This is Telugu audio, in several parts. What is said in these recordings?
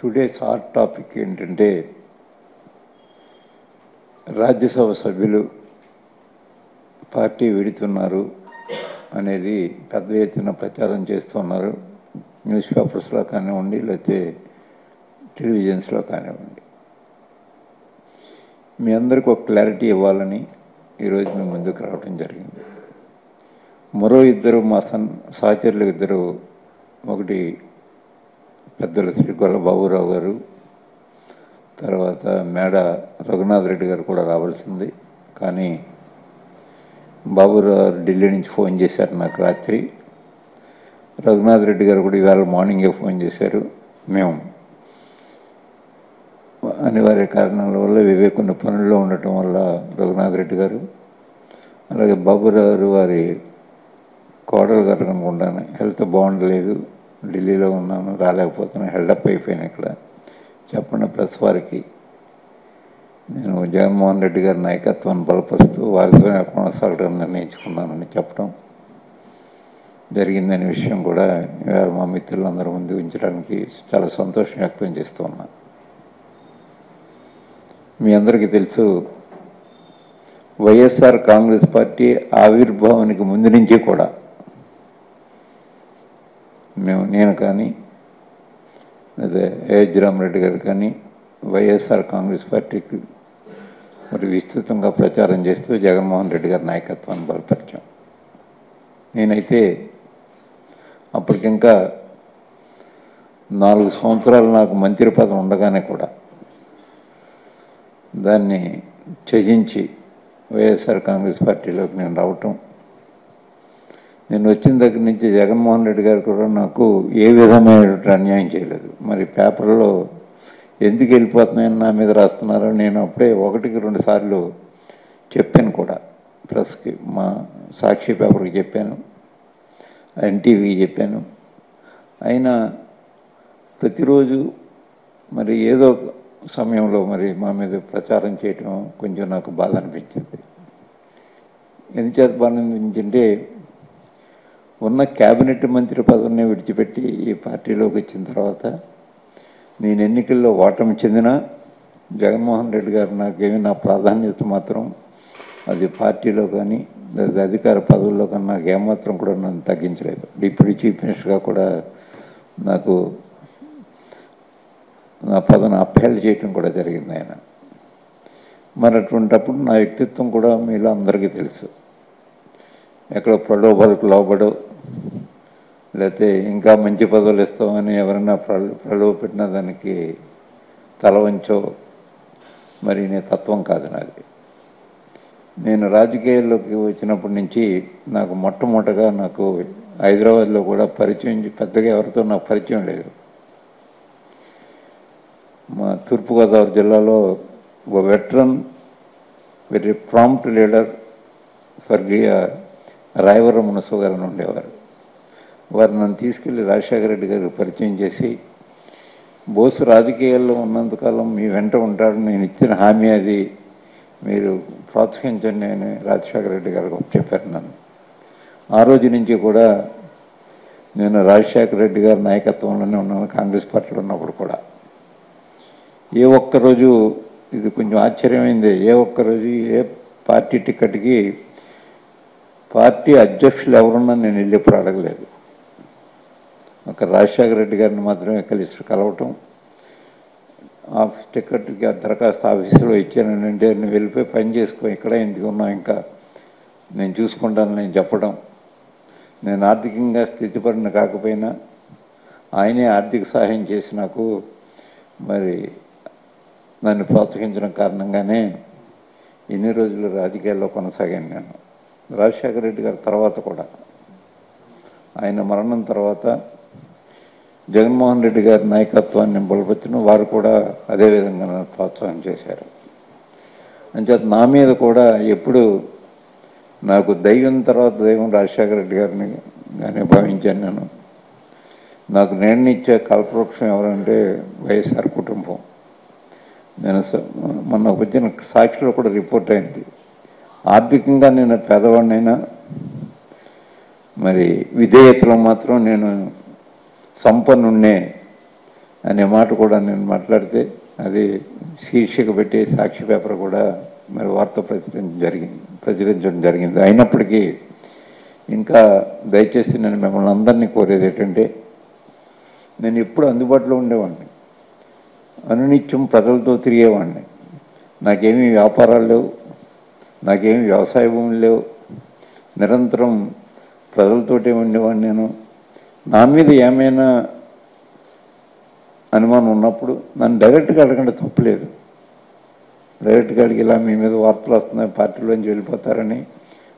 టుడేస్ హాట్ టాపిక్ ఏంటంటే రాజ్యసభ సభ్యులు పార్టీ విడుతున్నారు అనేది పెద్ద ఎత్తున ప్రచారం చేస్తున్నారు. న్యూస్ పేపర్స్లో కానివ్వండి, లేకపోతే టెలివిజన్స్లో కానివ్వండి. మీ అందరికీ ఒక క్లారిటీ ఇవ్వాలని ఈరోజు మేము ముందుకు రావడం జరిగింది. మరో ఇద్దరు మా సహచరులు ఇద్దరు, ఒకటి పెద్దలు శ్రీ గొల్ల బాబురావు గారు, తర్వాత మేడ రఘునాథ్ రెడ్డి గారు కూడా రావాల్సింది. కానీ బాబురావు ఢిల్లీ నుంచి ఫోన్ చేశారు నాకు రాత్రి. రఘునాథ్ రెడ్డి గారు కూడా ఇవాళ మార్నింగే ఫోన్ చేశారు. మేము అనివార్య కారణాల వల్ల వివేకున్న పనుల్లో ఉండటం వల్ల రఘునాథ్ రెడ్డి గారు, అలాగే బాబురావు వారి కోడలు గారు అనుకుంటాను, హెల్త్ బాగుండలేదు, ఢిల్లీలో ఉన్నాను, రాలేకపోతున్నాను, హెల్డప్ అయిపోయాను. ఇక్కడ చెప్పండి ప్రెస్ వారికి. నేను జగన్మోహన్ రెడ్డి గారి నాయకత్వాన్ని బలపరుస్తూ వారితోనే కొనసాగడం నిర్ణయించుకున్నానని చెప్పడం జరిగిందనే విషయం కూడా ఇవాళ మా మిత్రులందరూ ముందు ఉంచడానికి చాలా సంతోషం వ్యక్తం చేస్తూ ఉన్నా. మీ అందరికీ తెలుసు, వైఎస్ఆర్ కాంగ్రెస్ పార్టీ ఆవిర్భావానికి ముందు నుంచి కూడా నేను కానీ, అదే ఏహెచ్ రామరెడ్డి గారు కానీ వైఎస్ఆర్ కాంగ్రెస్ పార్టీకి మరి విస్తృతంగా ప్రచారం చేస్తూ జగన్మోహన్ రెడ్డి గారి నాయకత్వాన్ని బలపరిచాం. నేనైతే అప్పటికింకా 4 సంవత్సరాలు నాకు మంత్రి పదవి ఉండగానే కూడా దాన్ని త్యజించి వైఎస్ఆర్ కాంగ్రెస్ పార్టీలోకి నేను రావటం, నేను వచ్చిన దగ్గర నుంచి జగన్మోహన్ రెడ్డి గారు కూడా నాకు ఏ విధమైన అన్యాయం చేయలేదు. మరి పేపర్లో ఎందుకు వెళ్ళిపోతున్నాయని నా మీద రాస్తున్నారో నేను అప్పుడే 1-2 సార్లు చెప్పాను కూడా. ప్రెస్కి, మా సాక్షి పేపర్కి చెప్పాను, ఎన్టీవీకి చెప్పాను. అయినా ప్రతిరోజు మరి ఏదో సమయంలో మరి మా మీద ప్రచారం చేయటం కొంచెం నాకు బాధ అనిపించింది. ఎందుచేత బాధ అనిపించింటే, ఉన్న క్యాబినెట్ మంత్రి పదవిని విడిచిపెట్టి ఈ పార్టీలోకి వచ్చిన తర్వాత నేను ఎన్నికల్లో ఓటమి చెందినా జగన్మోహన్ రెడ్డి గారు నాకేమి నా ప్రాధాన్యత మాత్రం అది పార్టీలో కానీ లేదా అధికార పదవుల్లో కానీ నాకు ఏమాత్రం కూడా నన్ను తగ్గించలేదు. డిప్యూటీ చీఫ్ మినిస్టర్గా కూడా నాకు నా పదవిని అప్పహేళ చేయటం కూడా జరిగింది ఆయన. మరి అటువంటిప్పుడు నా వ్యక్తిత్వం కూడా మీలో అందరికీ తెలుసు. ఎక్కడో ప్రలోభాలకు లోబడో, లేకపోతే ఇంకా మంచి పదవులు ఇస్తామని ఎవరైనా ప్రలోభ పెట్టిన దానికి తల వంచో మరి నేను తత్వం కాదు నాది. నేను రాజకీయాల్లోకి వచ్చినప్పటి నుంచి నాకు మొట్టమొదటగా నాకు హైదరాబాద్లో కూడా పరిచయం, పెద్దగా ఎవరితో నాకు పరిచయం లేదు. మా తూర్పుగోదావరి జిల్లాలో ఒక వెటరన్, వెరీ ప్రాంప్ట్ లీడర్ స్వర్గీయ రాయవరం మునసు గారిని ఉండేవారు. వారు నన్ను తీసుకెళ్ళి రాజశేఖర రెడ్డి గారికి పరిచయం చేసి, బోసు రాజకీయాల్లో ఉన్నంతకాలం మీ వెంట ఉంటాడు, నేను ఇచ్చిన హామీ అది, మీరు ప్రోత్సహించండి అని రాజశేఖర రెడ్డి గారికి చెప్పారు నన్ను. ఆ రోజు నుంచి కూడా నేను రాజశేఖర రెడ్డి గారి నాయకత్వంలోనే ఉన్నాను. కాంగ్రెస్ పార్టీలో ఉన్నప్పుడు కూడా ఏ ఒక్కరోజు, ఇది కొంచెం ఆశ్చర్యమైంది, ఏ ఒక్కరోజు ఏ పార్టీ టికెట్కి పార్టీ అధ్యక్షులు ఎవరున్నా నేను వెళ్ళి ఎప్పుడు అడగలేదు. ఒక రాజశేఖర రెడ్డి గారిని మాత్రమే కలవటం, టికెట్కి దరఖాస్తు ఆఫీసులో ఇచ్చానంటే నువ్వు వెళ్ళిపోయి పని చేసుకో, ఇక్కడ ఎందుకు ఉన్నావు, ఇంకా నేను చూసుకుంటాను నేను చెప్పడం. నేను ఆర్థికంగా స్థితిపడిన కాకపోయినా ఆయనే ఆర్థిక సహాయం చేసి నాకు మరి నన్ను ప్రోత్సహించడం కారణంగానే ఎన్ని రోజులు రాజకీయాల్లో కొనసాగాను నేను. రాజశేఖర రెడ్డి గారి తర్వాత కూడా, ఆయన మరణం తర్వాత జగన్మోహన్ రెడ్డి గారి నాయకత్వాన్ని బలపరిచిన వారు కూడా అదేవిధంగా నన్ను ప్రోత్సాహం చేశారు. అంచేత నా మీద కూడా ఎప్పుడు నాకు దైవం తర్వాత దైవం రాజశేఖర రెడ్డి గారిని గానే భావించాను నేను. నాకు నిర్ణయించే కల్పవృక్షం ఎవరంటే వైఎస్ఆర్ కుటుంబం. నేను మొన్న వచ్చిన సాక్షిలో కూడా రిపోర్ట్ అయింది, ఆర్థికంగా నేను పేదవాడినైనా మరి విధేయతలో మాత్రం నేను సంపన్నున్నే అనే మాట కూడా నేను మాట్లాడితే అది శీర్షిక పెట్టి సాక్షి పేపర్ కూడా మరి వార్త ప్రచురించడం జరిగింది. అయినప్పటికీ ఇంకా దయచేసి నేను మిమ్మల్ని అందరినీ కోరేది ఏంటంటే, నేను ఎప్పుడు అందుబాటులో ఉండేవాడిని, అనునిత్యం ప్రజలతో తిరిగేవాడిని. నాకేమీ వ్యాపారాలు లేవు, నాకేమీ వ్యవసాయ భూములు లేవు, నిరంతరం ప్రజలతోటే ఉండేవాడిని. నేను నా మీద ఏమైనా అనుమానం ఉన్నప్పుడు నన్ను డైరెక్ట్గా అడగండి, తప్పులేదు. డైరెక్ట్గా అడిగి ఇలా మీ మీద వార్తలు వస్తున్నాయి, పార్టీలోంచి వెళ్ళిపోతారని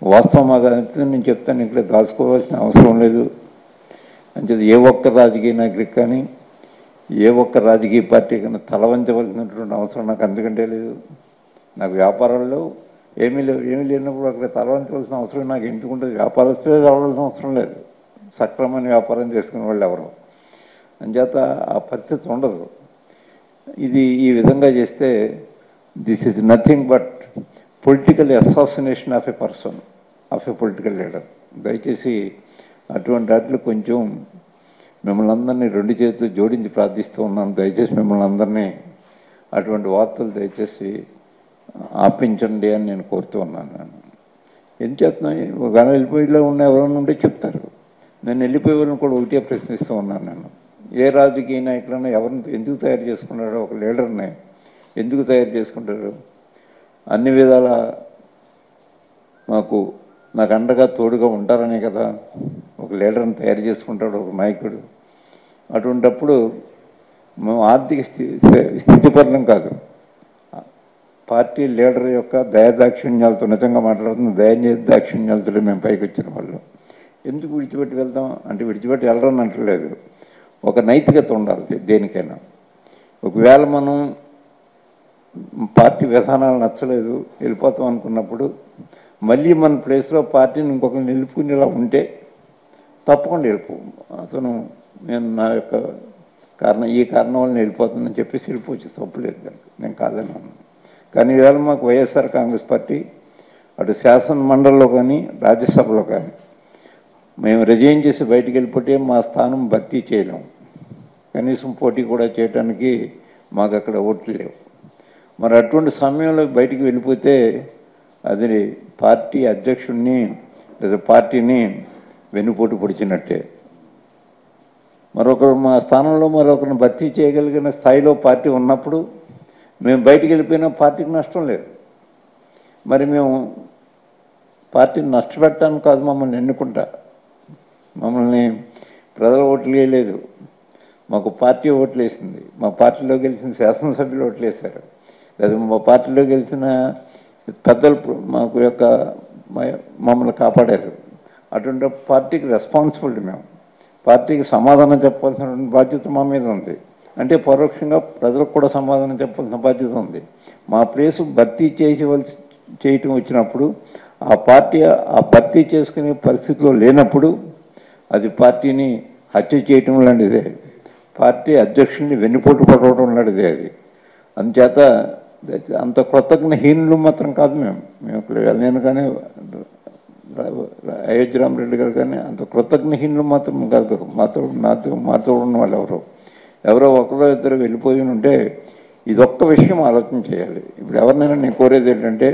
వాస్తవంగా నేను చెప్తాను. ఇక్కడ దాచుకోవాల్సిన అవసరం లేదు. అంటే ఏ ఒక్క రాజకీయ నాయకుడికి కానీ ఏ ఒక్క రాజకీయ పార్టీ కన్నా తలవంచవలసినటువంటి అవసరం నాకు అందుకంటే లేదు. నాకు వ్యాపారాల్లో ఏమీ లేనప్పుడు అక్కడ తలవంచవలసిన అవసరం నాకు ఎందుకుంటుంది? వ్యాపారస్తులే రావాల్సిన అవసరం లేదు, సక్రమమైన వ్యాపారం చేసుకునే వాళ్ళు ఎవరు. అంచేత ఆ పరిస్థితి ఉండదు. ఇది ఈ విధంగా చేస్తే this is nothing but political assassination of a person, of a political leader. దయచేసి అటువంటి వాటిలో కొంచెం మిమ్మల్ని అందరినీ రెండు చేతులు జోడించి ప్రార్థిస్తూ ఉన్నాను. దయచేసి మిమ్మల్ని అందరినీ అటువంటి వార్తలు దయచేసి ఆపించండి అని నేను కోరుతూ ఉన్నాను. ఏం చేస్తున్నాయి, ఒక వెళ్ళిపోయిలో ఉన్న ఎవరైనా ఉంటే చెప్తారు. నేను వెళ్ళిపోయే వాళ్ళని కూడా ఒకటే ప్రశ్నిస్తూ ఉన్నాను. నేను ఏ రాజకీయ నాయకులైనా ఎవరిని ఎందుకు తయారు చేసుకున్నాడో, ఒక లీడర్ని ఎందుకు తయారు చేసుకుంటారు? అన్ని విధాల నాకు అండగా తోడుగా ఉంటారనే కదా ఒక లీడర్ని తయారు చేసుకుంటాడు ఒక నాయకుడు. అటువంటప్పుడు మేము ఆర్థిక స్థితిపరం కాదు, పార్టీ లీడర్ యొక్క దయాదాక్షిణ్యాలతో, నిజంగా మాట్లాడుతున్న దయాదాక్షిణ్యాలతో మేము పైకి వచ్చిన వాళ్ళు. ఎందుకు విడిచిపెట్టి వెళ్తాం అంటే, విడిచిపెట్టి వెళ్ళరని అంటలేదు, ఒక నైతికత ఉండాలి దేనికైనా. ఒకవేళ మనం పార్టీ విధానాలు నచ్చలేదు వెళ్ళిపోతాం అనుకున్నప్పుడు మళ్ళీ మన ప్లేస్లో పార్టీని ఇంకొకరిని నిలుపుకునేలా ఉంటే తప్పకుండా వెళ్ళిపో. అతను నేను నా యొక్క ఈ కారణం వల్ల వెళ్ళిపోతుందని చెప్పేసి వెళ్ళిపోవచ్చు, తప్పులేదు దానికి, నేను కాదని అన్నాను. కానీ ఈవేళ మాకు వైఎస్ఆర్ కాంగ్రెస్ పార్టీ అటు శాసన మండలిలో కానీ రాజ్యసభలో కానీ మేము రిజైన్ చేసి బయటికి వెళ్ళిపోతే మా స్థానం భర్తీ చేయలేము, కనీసం పోటీ కూడా చేయడానికి మాకు అక్కడ ఓట్లు లేవు. మరి అటువంటి సమయంలో బయటికి వెళ్ళిపోతే అది పార్టీ అధ్యక్షుడిని లేదా పార్టీని వెన్నుపోటు పొడిచినట్టే. మరొకరు మా స్థానంలో మరొకరిని భర్తీ చేయగలిగిన స్థాయిలో పార్టీ ఉన్నప్పుడు మేము బయటికి వెళ్ళిపోయినా పార్టీకి నష్టం లేదు. మరి మేము పార్టీని నష్టపెట్టడానికి కాదు మమ్మల్ని ఎన్నుకుంటా, మమ్మల్ని ప్రజల ఓట్లు వేయలేదు, మాకు పార్టీ ఓట్లు వేసింది. మా పార్టీలో గెలిచిన శాసనసభ్యులు ఓట్లు వేశారు, లేదా మా పార్టీలో గెలిచిన పెద్దలు మాకు మమ్మల్ని కాపాడారు. అటువంటి పార్టీకి రెస్పాన్సిబిలిటీ, మేము పార్టీకి సమాధానం చెప్పాల్సిన బాధ్యత మా మీద ఉంది. అంటే పరోక్షంగా ప్రజలకు కూడా సమాధానం చెప్పాల్సిన బాధ్యత ఉంది. మా ప్లేసు భర్తీ చేయటం వచ్చినప్పుడు ఆ పార్టీ ఆ భర్తీ చేసుకునే పరిస్థితిలో లేనప్పుడు అది పార్టీని హత్య చేయటం లాంటిదే, పార్టీ అధ్యక్షుడిని వెన్నుపోటు పడవడం లాంటిదే అది. అందుచేత అంత కృతజ్ఞహీనులు మాత్రం కాదు మేము నేను కానీ అయోధ్య రామరెడ్డి గారు కానీ అంత కృతజ్ఞహీనులు మాత్రం కాదు. మాతో ఉన్న వాళ్ళు ఎవరో ఒకరో ఇద్దరు వెళ్ళిపోయి ఉంటే ఇదొక్క విషయం ఆలోచన చేయాలి. ఇప్పుడు ఎవరినైనా నేను కోరేది ఏంటంటే,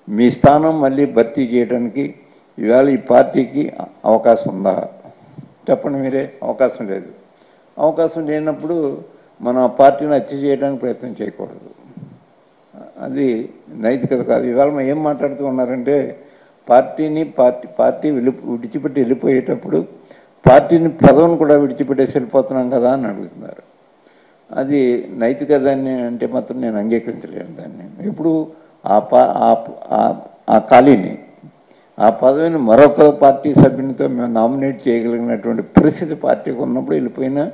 మీ స్థానం మళ్ళీ భర్తీ చేయడానికి ఇవాళ ఈ పార్టీకి అవకాశం ఉందా చెప్పండి మీరే. అవకాశం లేదు. అవకాశం లేనప్పుడు మన పార్టీని హత్య చేయడానికి ప్రయత్నం చేయకూడదు, అది నైతికత కాదు. ఇవాళ మనం ఏం మాట్లాడుతూ ఉన్నారంటే, పార్టీ విడిచిపెట్టి వెళ్ళిపోయేటప్పుడు పార్టీని పదవిని కూడా విడిచిపెట్టేసి వెళ్ళిపోతున్నాం కదా అని అడుగుతున్నారు. అది నైతికత అని అంటే మాత్రం నేను అంగీకరించలేను దాన్ని. ఇప్పుడు ఆ ఖాళీని, ఆ పదవిని మరొక పార్టీ సభ్యునితో మేము నామినేట్ చేయగలిగినటువంటి పరిస్థితి పార్టీకి ఉన్నప్పుడు వెళ్ళిపోయినా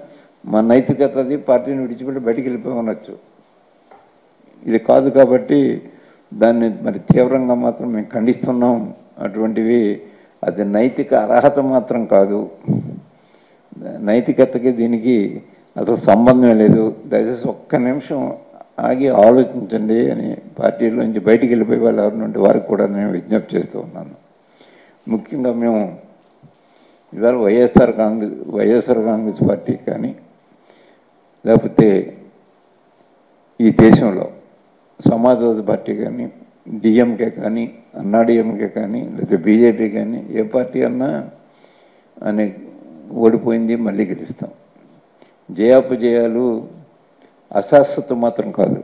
మా నైతికత అది పార్టీని విడిచిపెట్టి బయటికి వెళ్ళిపోయి ఉండొచ్చు. ఇది కాదు కాబట్టి దాన్ని మరి తీవ్రంగా మాత్రం మేము ఖండిస్తున్నాం. అటువంటివి అది నైతిక అర్హత మాత్రం కాదు, నైతికతకి దీనికి అసలు సంబంధం లేదు. దయచేసి ఒక్క నిమిషం ఆగి ఆలోచించండి అని పార్టీలోంచి బయటికి వెళ్ళిపోయే వాళ్ళు ఎవరినంటే వారికి కూడా నేను విజ్ఞప్తి చేస్తూ ఉన్నాను. ముఖ్యంగా మేము ఇవాళ వైఎస్ఆర్ కాంగ్రెస్ పార్టీ కానీ లేకపోతే ఈ దేశంలో సమాజ్వాదీ పార్టీ కానీ, డిఎంకే కానీ, అన్నాడీఎంకే కానీ, లేకపోతే బీజేపీ కానీ, ఏ పార్టీ అన్నా అని ఓడిపోయింది, మళ్ళీ గెలుస్తాం. జయాపజయాలు అశాశ్వతం మాత్రం కాదు.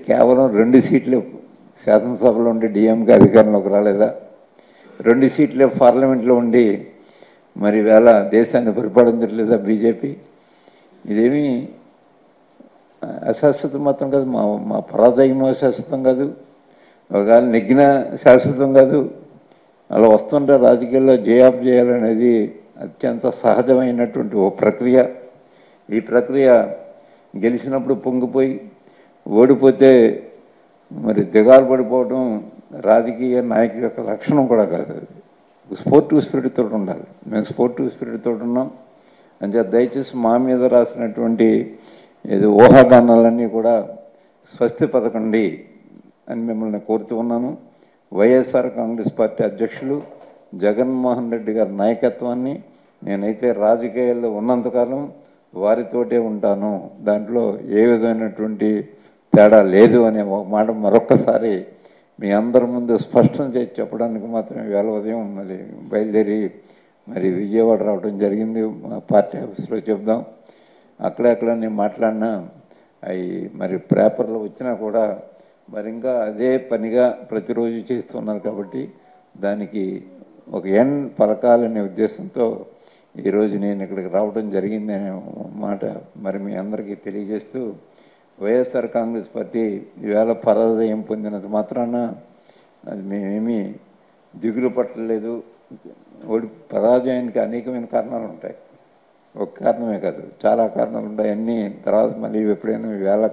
కేవలం 2 సీట్లు శాసనసభలో ఉండి డిఎంకే అధికారంలోకి రాలేదా, 2 సీట్లే పార్లమెంట్లో ఉండి మరి వేళ దేశాన్ని పరిపాలించట్లేదా బీజేపీ. ఇదేమీ అశాశ్వతం మాత్రం కాదు, మా పరాజయం శాశ్వతం కాదు, ఒకవేళ నెగ్గిన శాశ్వతం కాదు. అలా వస్తుంటే రాజకీయాల్లో జయాపజయాలనేది అత్యంత సహజమైనటువంటి ఓ ప్రక్రియ. ఈ ప్రక్రియ గెలిచినప్పుడు పొంగిపోయి, ఓడిపోతే మరి దిగాలు పడిపోవడం రాజకీయ నాయకుల యొక్క లక్షణం కూడా కాదు. స్పోర్టివ్ స్పిరిట్ తోటి ఉండాలి. మేము స్పోర్టివ్ స్పిరిట్ తోటి ఉన్నాం. అంటే దయచేసి మా మీద రాసినటువంటి ఏదో ఊహాగానాలన్నీ కూడా స్వస్తి పథకండి అని మిమ్మల్ని కోరుతూ ఉన్నాను. వైఎస్ఆర్ కాంగ్రెస్ పార్టీ అధ్యక్షులు జగన్మోహన్ రెడ్డి గారి నాయకత్వాన్ని నేనైతే రాజకీయాల్లో ఉన్నంతకాలం వారితోటే ఉంటాను. దాంట్లో ఏ విధమైనటువంటి తేడా లేదు అనే ఒక మాట మరొక్కసారి మీ అందరి ముందు స్పష్టం చేసి చెప్పడానికి మాత్రమే వేళ ఉదయం మరి బయలుదేరి మరి విజయవాడ రావడం జరిగింది. మా పార్టీ ఆఫీస్లో చెప్దాం. అక్కడక్కడ నేను మాట్లాడినా అవి మరి పేపర్లో వచ్చినా కూడా మరి ఇంకా అదే పనిగా ప్రతిరోజు చేస్తున్నారు కాబట్టి దానికి ఒక ఎండ్ పలకాలనే ఉద్దేశంతో ఈరోజు నేను ఇక్కడికి రావడం జరిగిందనే మాట మరి మీ అందరికీ తెలియజేస్తూ, వైఎస్ఆర్ కాంగ్రెస్ పార్టీ ఈవేళ పరాజయం పొందినంత మాత్రాన అది మేమేమీ దిగులు పట్టలేదు. పరాజయానికి అనేకమైన కారణాలు ఉంటాయి. ఒక కారణమే కాదు, చాలా కారణాలు ఉంటాయి. అన్నీ తర్వాత మళ్ళీ ఎప్పుడైనా ఈవేళ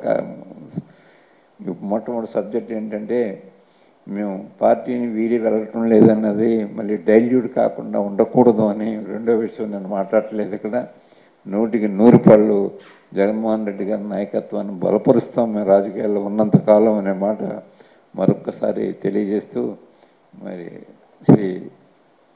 మొట్టమొదటి సబ్జెక్ట్ ఏంటంటే మేము పార్టీని వీడి వెళ్ళటం లేదన్నది మళ్ళీ డైల్యూట్ కాకుండా ఉండకూడదు అని రెండో విషయం నేను మాట్లాడలేదు. ఇక్కడ 100కి 100 పళ్ళు జగన్మోహన్ రెడ్డి గారి నాయకత్వాన్ని బలపరుస్తాం మేము రాజకీయాల్లో ఉన్నంతకాలం అనే మాట మరొక్కసారి తెలియజేస్తూ మరి శ్రీ